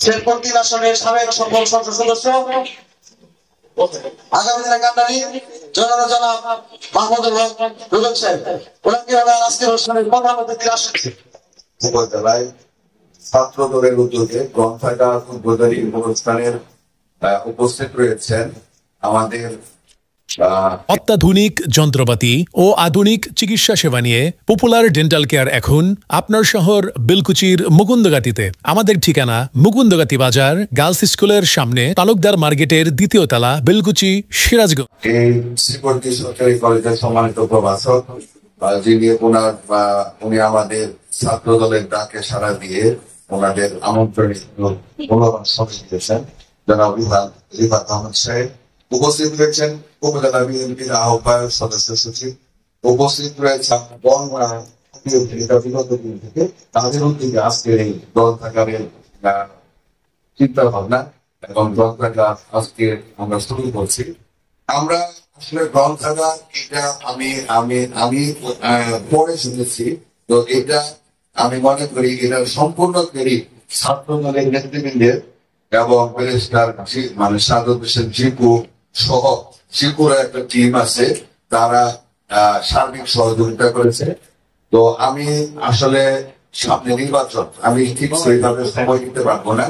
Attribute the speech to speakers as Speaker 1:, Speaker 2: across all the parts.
Speaker 1: শেরপুর 3 আসনের সাবেক সকল সংসদ সদস্য আগামী দিনে কান্ডারি জনাব মাহমুদুল হক রুবেল সাহেব ওনাকে আজকের অনুষ্ঠানের প্রধান অতিথি আসছে।
Speaker 2: উপজেলায় ছাত্র দলের উদ্যোগে গ্রন্থাগার উদ্বোধনী অনুষ্ঠানের উপস্থিত রয়েছেন আমাদের
Speaker 3: অত্যাধুনিক যন্ত্রপাতি ও আধুনিক চিকিৎসা সেবা নিয়ে পপুলার ডেন্টাল কেয়ার এখন আপনার শহর বেলকুচির মুকুন্দগাতিতে। আমাদের ঠিকানা মুকুন্দগাতি বাজার, গার্লস স্কুলের সামনে, তালুকদার মার্কেটের 2য় তলা, বেলকুচি, সিরাজগঞ্জ।
Speaker 2: এই শ্রীপতি সরকারি কলেজের সম্মানিত প্রভাষক যিনি উনি আমাদের ছাত্র দলের ডাকে সাড়া দিয়ে ওনাদের আমন্ত্রণে মূল্যবান সময় দিয়েছেন। জনাব রিফাত আহমদ সাহেব উপস্থিত রয়েছেন, উপজেলা বিএনপির আহ্বায়ক সদস্য সচিব উপস্থিত রয়েছেন, থেকে তাদের উদ্যোগে আজকের এই গ্রন্থাগারের চিন্তা ভাবনা এবং গ্রন্থাগার আজকে আমরা শুরু করছি। আমরা আসলে গ্রন্থাগার এটা আমি পরে শুনেছি, তো এটা আমি মনে করি এটা সম্পূর্ণ ছাত্র দলের নেতৃবৃন্দের এবং ব্যারিস্টার মানে সাদত হোসেন জিপু সহ জিপুর একটা টিম আছে, তারা সার্বিক সহযোগিতা করেছে। তো আমি আসলে সামনে নির্বাচন, আমি ঠিক সেইভাবে সময় দিতে পারবো না।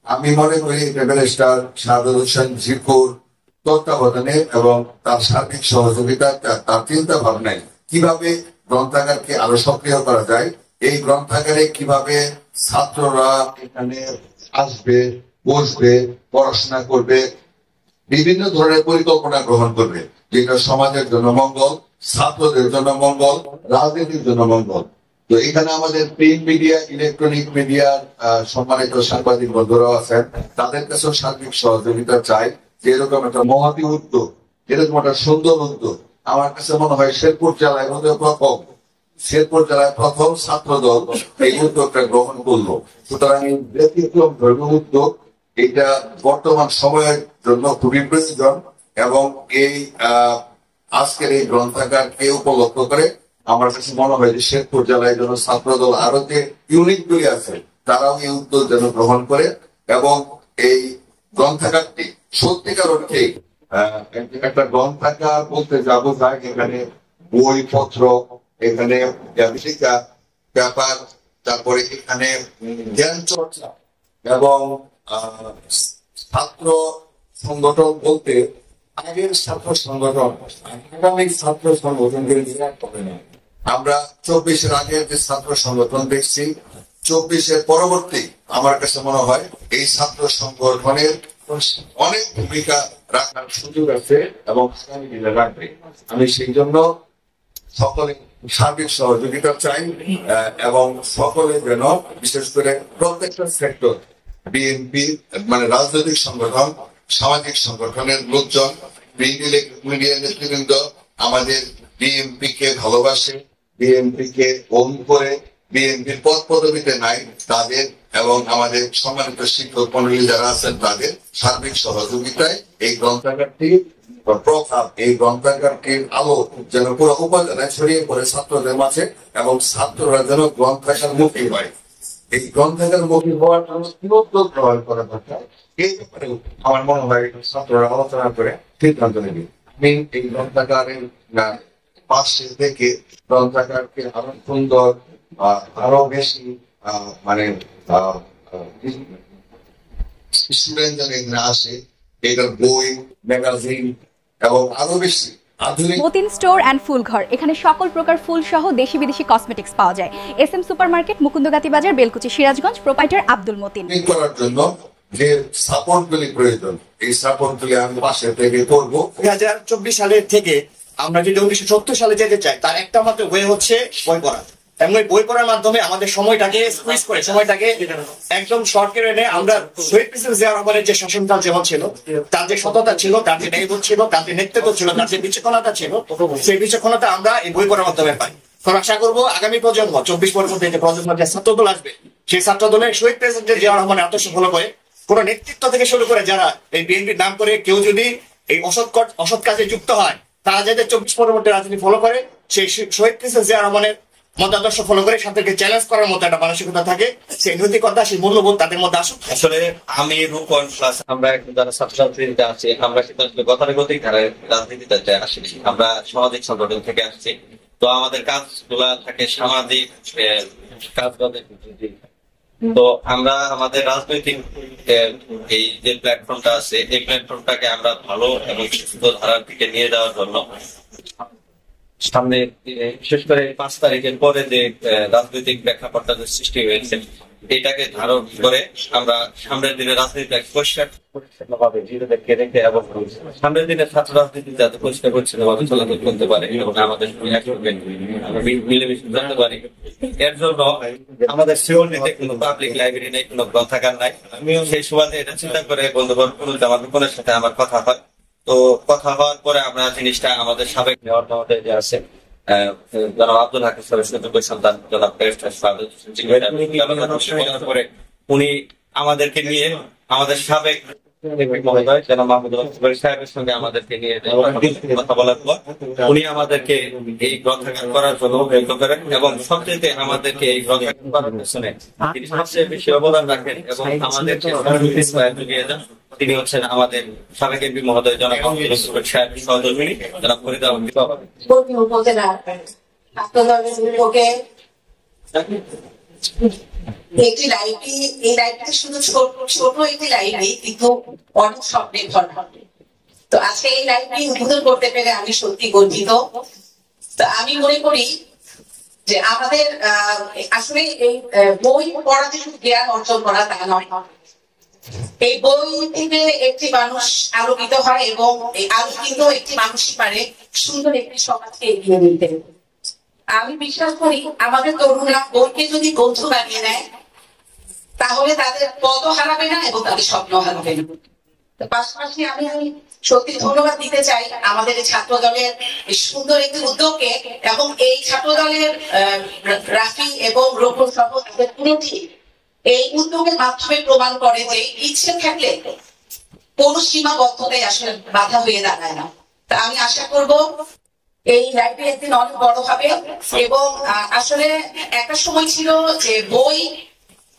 Speaker 2: আমি মনে করি ব্যারিস্টার সাদত হোসেন জিপুর তত্ত্বাবধানে এবং তার সার্বিক সহযোগিতা, তার চিন্তা ভাবনায় কিভাবে গ্রন্থাগারকে আরো সক্রিয় করা যায়, এই গ্রন্থাগারে কিভাবে ছাত্ররা এখানে আসবে, বসবে, পড়াশোনা করবে, বিভিন্ন ধরনের পরিকল্পনা গ্রহণ করবে, যেটা সমাজের জন্য মঙ্গল, ছাত্রদের জন্য মঙ্গল, রাজনীতির জন্য মঙ্গল। তো এখানে আমাদের প্রিন্ট মিডিয়া, ইলেকট্রনিক মিডিয়ার সম্মানিত সাংবাদিক বন্ধুরাও আছেন, তাদের কাছেও সার্বিক সহযোগিতা চাই। যে এরকম একটা মহতি উদ্যোগ, এরকম একটা সুন্দর উদ্যোগ আমার কাছে মনে হয় শেরপুর জেলায় প্রথম ছাত্র দল এই উদ্যোগটা গ্রহণ করলো। সুতরাং এই ব্যতিক্রম ধর্মীয় উদ্যোগ এটা বর্তমান সময়ের জন্য খুবই প্রয়োজন এবং এই আজকের এই গ্রন্থাগারকে উপলক্ষ করে আমার কাছে মনে হয় যে শেরপুর জেলায় যেন ছাত্র দল আরো যে ইউনিট গুলি আছে তারাও এই উদ্যোগ যেন গ্রহণ করে এবং এই গ্রন্থাগারটি সত্যিকার অর্থে একটা গ্রন্থাগার বলতে যাবো যায়, এখানে বইপত্র, এখানে ব্যাপার, তারপরে এখানে জ্ঞান চর্চা এবং ছাত্র সংগঠন বলতে আগের ছাত্র সংগঠন, আগামী ছাত্র সংগঠনকে হবে না। আমরা 24-এর আগের যে ছাত্র সংগঠন দেখছি, 24-এর পরবর্তী আমার কাছে মনে হয় এই ছাত্র সংগঠনের অনেক ভূমিকা রাখার সুযোগ আছে এবং আগামী দিনে রাখবে। আমি সেই জন্য সকলে সার্বিক সহযোগিতা চাই এবং সকলে যেন বিশেষ করে প্রত্যেকটা সেক্টর, বিএনপি মানে রাজনৈতিক সংগঠন, সামাজিক সংগঠনের লোকজন, মিডিয়া নেতৃবৃন্দ আমাদের বিএনপি কে ভালোবাসে, বিএনপি কে ওন করে, বিএনপির পদ পদবিতে নাই তাদের এবং আমাদের সম্মানিত শিক্ষক মন্ডলী যারা আছেন তাদের সার্বিক সহযোগিতায় এই গ্রন্থাগারটি প্রভাব, এই গ্রন্থাগারটির আলো যেন পুরো উপজেলায় ছড়িয়ে পড়ে ছাত্রদের মাঝে এবং ছাত্ররা যেন গ্রন্থাগার মুখী হয়। এই গ্রন্থাগার মুখী হওয়ার জন্য কি উদ্যোগ গ্রহণ করা দরকার এই ব্যাপারে আমার মনে হয় ছাত্ররা আলোচনা করে সিদ্ধান্ত নেবে। আমি এই গ্রন্থাগারের পাশে থেকে গ্রন্থাগারকে আরো সুন্দর, আরো বেশি মানে স্টুডেন্ট যেন এখানে আসে, এটার বই, ম্যাগাজিন এবং আরো বেশি
Speaker 4: মতিন স্টোর অ্যান্ড ফুল ঘর, এখানে সকল প্রকার ফুল সহ দেশি বিদেশি কসমেটিক্স পাওয়া যায়। SM সুপার মার্কেট, মুকুন্দগাতি বাজার, বেলকুচি, সিরাজগঞ্জ। প্রোপাইটার আব্দুল মতিন।
Speaker 2: করার জন্য যে সাপোর্টগুলি প্রয়োজন, এই সাপোর্টগুলি আমি পাশে থেকে করব।
Speaker 5: 2024 সালের থেকে আমরা যদি 1970 সালে যেতে চাই, তার একটা মাত্র ওয়ে হচ্ছে বই পড়া। এবং বই পড়ার মাধ্যমে আমাদের সময়টাকে স্কুইজ করে, সময়টাকে একদম শর্ট করে এনে আমরা শহীদ প্রেসিডেন্ট জিয়া রহমানের যে শাসনকাল যেমন ছিল, তার যে সততা ছিল, তার যে ন্যায়বোধ ছিল, তার যে নেতৃত্ব ছিল, তার যে বিচক্ষণতা ছিল, সেই বিচক্ষণতা আমরা এই বই পড়ার মাধ্যমে পাই। তো আশা করবো আগামী প্রজন্ম, 24 পরবর্তী যে প্রজন্ম, যে ছাত্র দল আসবে, সেই ছাত্র দলের শহীদ প্রেসিডেন্ট জিয়া রহমানের আদর্শ ফলো করে, কোন নেতৃত্ব থেকে শুরু করে যারা এই বিএনপির নাম করে কেউ যদি এই অসৎ কাজে যুক্ত হয়, তারা যাদের 24 পরবর্তী রাজনীতি ফলো করে, সেই শহীদ প্রেসিডেন্ট জিয়া রহমানের মতাদর্শ ফলো করে সাথীকে চ্যালেঞ্জ করার মতো একটা মানসিকতা থাকে, সেই নৈতিকতা সেই মূল্যবোধ তাদের মধ্যে আসুক।
Speaker 6: আসলে আমি রূপন প্লাস আমরা এখন যারা ছাত্রছাত্রীতে আছি, আমরা কিন্তু আসলে গতানুগতিক ধারায় রাজনীতিতে আসি, আমরা সামাজিক সংগঠন থেকে আসছি। তো আমাদের কাজগুলা থাকে সামাজিক কাজ। তো আমরা আমাদের রাজনৈতিক এই যে প্ল্যাটফর্মটা আছে, এই প্ল্যাটফর্মটাকে আমরা ভালো এবং সুস্থ ধারার দিকে নিয়ে যাওয়ার জন্য সামনে বিশেষ করে 5 তারিখের পরে যে রাজনৈতিক প্রেক্ষাপটটা সৃষ্টি হয়েছে, এটাকে ধারণ করে আমরা সামনের দিনে রাজনীতিটাকে পরিষ্কারভাবে নিজেদেরকে রেখে এবং সামনের দিনে ছাত্র রাজনীতি যাতে পরিষ্কার পরিচ্ছন্নভাবে চলাচল করতে পারে এবং আমাদের একসঙ্গে মিলেমিশে যেতে পারি। এর জন্য আমাদের শিওরনিতে কোনো পাবলিক লাইব্রেরি নেই, কোনো গ্রন্থাগার নাই। আমিও সেই সুবাদে এটা চিন্তা করে বন্ধুদের সাথে আমার কথা হয়। তো কথা হওয়ার পরে আমরা জিনিসটা আমাদের সাবেক মেয়র মহোদয় যে আছে জনাব আব্দুল হাকিম সাহেবের সুযোগ্য সন্তান জনাব করে উনি আমাদেরকে নিয়ে আমাদের সাবেক মহোদয় জনাব মাহমুদুল সাহেবের সঙ্গে আমাদেরকে নিয়ে কথা বলার পর উনি আমাদেরকে এই গ্রন্থাগার করার জন্য উদ্বুদ্ধ করেন এবং সবচেয়ে আমাদেরকে এই গ্রন্থাগার করার পেছনে তিনি সবচেয়ে বেশি অবদান রাখেন এবং আমাদেরকে জুগিয়ে যান। তিনি হচ্ছেন আমাদের সাবেক এমপি মহোদয় জনাব সাহেব সহধর্মিনী জনাব ফরিদা
Speaker 7: একটি লাইব্রেরি, এই লাইব্রেরি শুধু ছোট একটি লাইব্রেরি, কিন্তু অনেক স্বপ্নের ঘর। তো আজকে এই লাইব্রেরি উদ্বোধন করতে পেরে আমি সত্যি গর্বিত। তো আমি মনে করি যে আমাদের আসলে এই বই পড়াতে শুধু জ্ঞান অর্জন করা তা নয়, এই বই থেকে একটি মানুষ আলোকিত হয় এবং এই আলোকিত একটি মানুষই পারে সুন্দর একটি সমাজকে এগিয়ে নিতে। আমি বিশ্বাস করি আমাদের তরুণরা বইকে যদি বন্ধু বানিয়ে নেয় তাহলে তাদের পদও হারাবে না এবং তাদের স্বপ্ন হারাবে না। পাশাপাশি আমি সত্যি ধন্যবাদ দিতে চাই আমাদের এই ছাত্র দলের সুন্দর একটি উদ্যোগকে এবং এই ছাত্র দলের রাফি এবং রোকন সহ তাদের পুরো টিম এই উদ্যোগের মাধ্যমে প্রমাণ করে যে ইচ্ছে থাকলে কোন সীমাবদ্ধতায় আসলে বাধা হয়ে দাঁড়ায় না। তা আমি আশা করব এই লাইব্রেরি একদিন অনেক বড় হবে এবং আসলে একটা সময় ছিল যে বই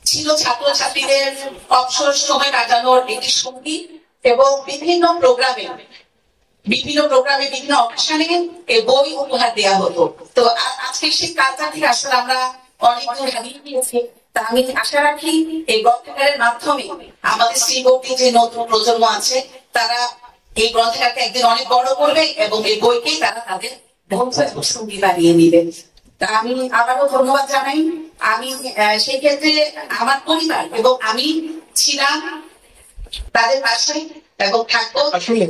Speaker 7: ছিল ছাত্রছাত্রীদের অবসর সময় কাটানোর একটি সঙ্গী এবং বিভিন্ন প্রোগ্রামে বিভিন্ন অকেশনে এই বই উপহার দেওয়া হতো। তো আজকে সেই কালচার থেকে আসলে আমরা অনেক দূর হারিয়ে গিয়েছি। তা আমি আশা রাখি এই গ্রন্থাগারের মাধ্যমে আমাদের শ্রীবর্তী যে নতুন প্রজন্ম আছে তারা এই গ্রন্থাগারকে একদিন অনেক বড় করবে এবং এই বইকেই তারা তাদের বন্ধু এবং সঙ্গী বানিয়ে নেবেন। তা আমি আবারও ধন্যবাদ জানাই। আমি সেই ক্ষেত্রে আমার পরিবার এবং আমি ছিলাম তাদের পাশে এবং থাকবো।
Speaker 8: আসলে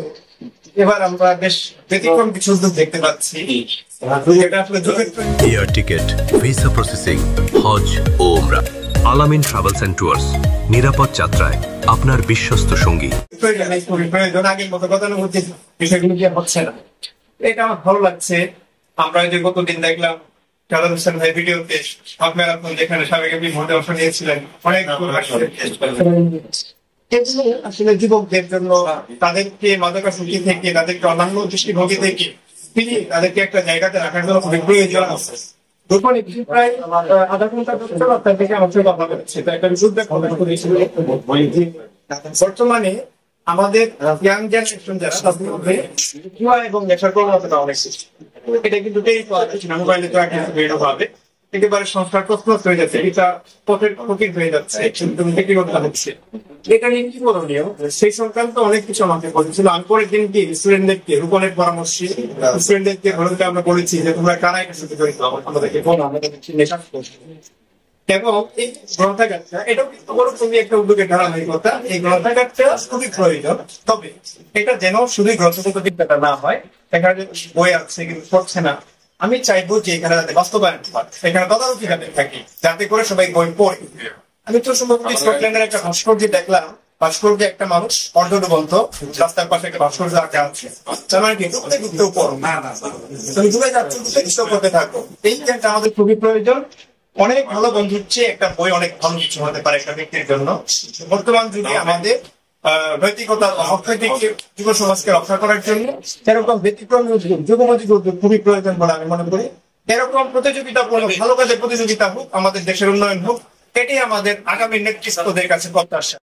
Speaker 8: এবার আমরা বেশ ব্যতিক্রম কিছু উদ্যোগ দেখতে পাচ্ছি।
Speaker 9: এয়ার টিকেট, ভিসা প্রসেসিং, হজ ও ওমরা। আলামিন ট্রাভেলস এন্ড ট্যুরস, নিরাপদ যাত্রায় আপনার বিশ্বস্ত সঙ্গী।
Speaker 8: প্রয়োজন আগের মতো গতানুগতিক বিষয়গুলো কি হচ্ছে না, এটা আমার ভালো লাগছে। আমরা যে গতদিন দেখলাম কালাম হোসেন ভাই ভিডিওতে আপনারা যেখানে সাবেক এমপি মহোদয় অংশ নিয়েছিলেন, অনেক আসলে যুবকদের জন্য তাদেরকে মাদকাসক্তি থেকে তাদেরকে অন্যান্য দৃষ্টিভঙ্গি থেকে ফিরিয়ে তাদেরকে একটা জায়গাতে রাখার জন্য খুবই প্রয়োজন আছে। প্রায় আধা ঘন্টা থেকে আমার সাথে কথা বলেছে। বর্তমানে আমাদের ইয়াং জেনারেশন যারা তাদের মধ্যে জুয়া এবং নেশার প্রবণতা অনেক সৃষ্টি। এটা কিন্তু মোবাইলে তো বের হবে, একেবারে সংস্কার প্রশ্নস্থ হয়ে যাচ্ছে, এটা পথের ফকির হয়ে যাচ্ছে, ব্যক্তিগততা হচ্ছে। এটা নিয়ে কি করণীয় সেই সংক্রান্ত অনেক কিছু আমাকে বলেছিল। আমি পরের দিন কি স্টুডেন্টদেরকে রূপনের পরামর্শে স্টুডেন্টদেরকে ধরতে আমরা বলেছি যে তোমরা কারা এটা সাথে জড়িত, আমাদেরকে বলো, আমাদের নেশা এবং এই গ্রন্থাগারটা এটাও কিন্তু বড় খুবই একটা উদ্যোগের ধারাবাহিকতা। এই গ্রন্থাগারটা খুবই প্রয়োজন, তবে এটা যেন শুধুই গ্রন্থগত বিদ্যাটা না হয়। এখানে বই আছে কিন্তু পড়ছে না, আমি চাইবো যে এখানে যাতে বাস্তবায়ন হয়, এখানে তদারকি যাতে থাকে, যাতে করে সবাই বই পড়ে। আমি তো সম্ভবত স্কটল্যান্ডের একটা ভাস্কর্য দেখলাম, ভাস্কর্য একটা মানুষ অর্ধডুবন্ত রাস্তার পাশে একটা ভাস্কর্য আঁকা আছে, তার মানে কিন্তু অনেক উত্তর পড়ো না তুমি ডুবে যাচ্ছ, করতে থাকো। এই জ্ঞানটা আমাদের খুবই প্রয়োজন। অনেক ভালো বন্ধুর চেয়ে একটা বই অনেক ভালো কিছু হতে পারে একটা ব্যক্তির জন্য। বর্তমান যুগে আমাদের নৈতিকতা অর্থনৈতিক যুব সমাজকে রক্ষা করার জন্য এরকম ব্যতিক্রমী উদ্যোগ, যুগমতিক উদ্যোগ খুবই প্রয়োজন বলে আমি মনে করি। এরকম প্রতিযোগিতাপূর্ণ ভালো কাজের প্রতিযোগিতা হোক, আমাদের দেশের উন্নয়ন হোক, এটাই আমাদের আগামী নেতৃত্বদের কাছে প্রত্যাশা।